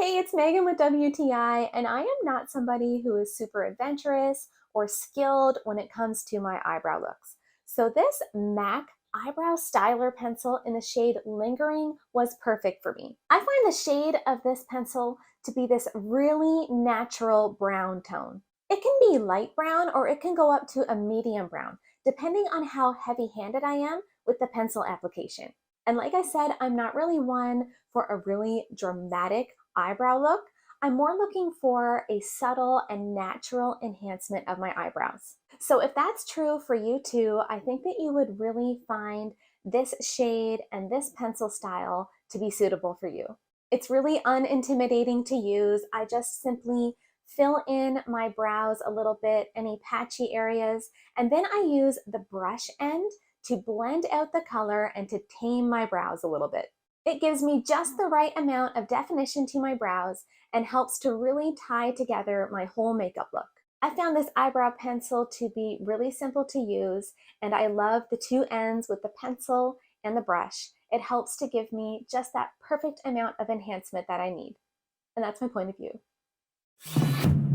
Hey, it's Megan with WTI, and I am not somebody who is super adventurous or skilled when it comes to my eyebrow looks. So this M.A.C eyebrow styler pencil in the shade Lingering was perfect for me. I find the shade of this pencil to be this really natural brown tone. It can be light brown or it can go up to a medium brown, depending on how heavy-handed I am with the pencil application. And like I said, I'm not really one for a really dramatic eyebrow look. I'm more looking for a subtle and natural enhancement of my eyebrows. So if that's true for you too, I think that you would really find this shade and this pencil style to be suitable for you. It's really unintimidating to use. I just simply fill in my brows a little bit, any patchy areas, and then I use the brush end to blend out the color and to tame my brows a little bit. It gives me just the right amount of definition to my brows and helps to really tie together my whole makeup look. I found this eyebrow pencil to be really simple to use, and I love the two ends with the pencil and the brush. It helps to give me just that perfect amount of enhancement that I need. And that's my point of view.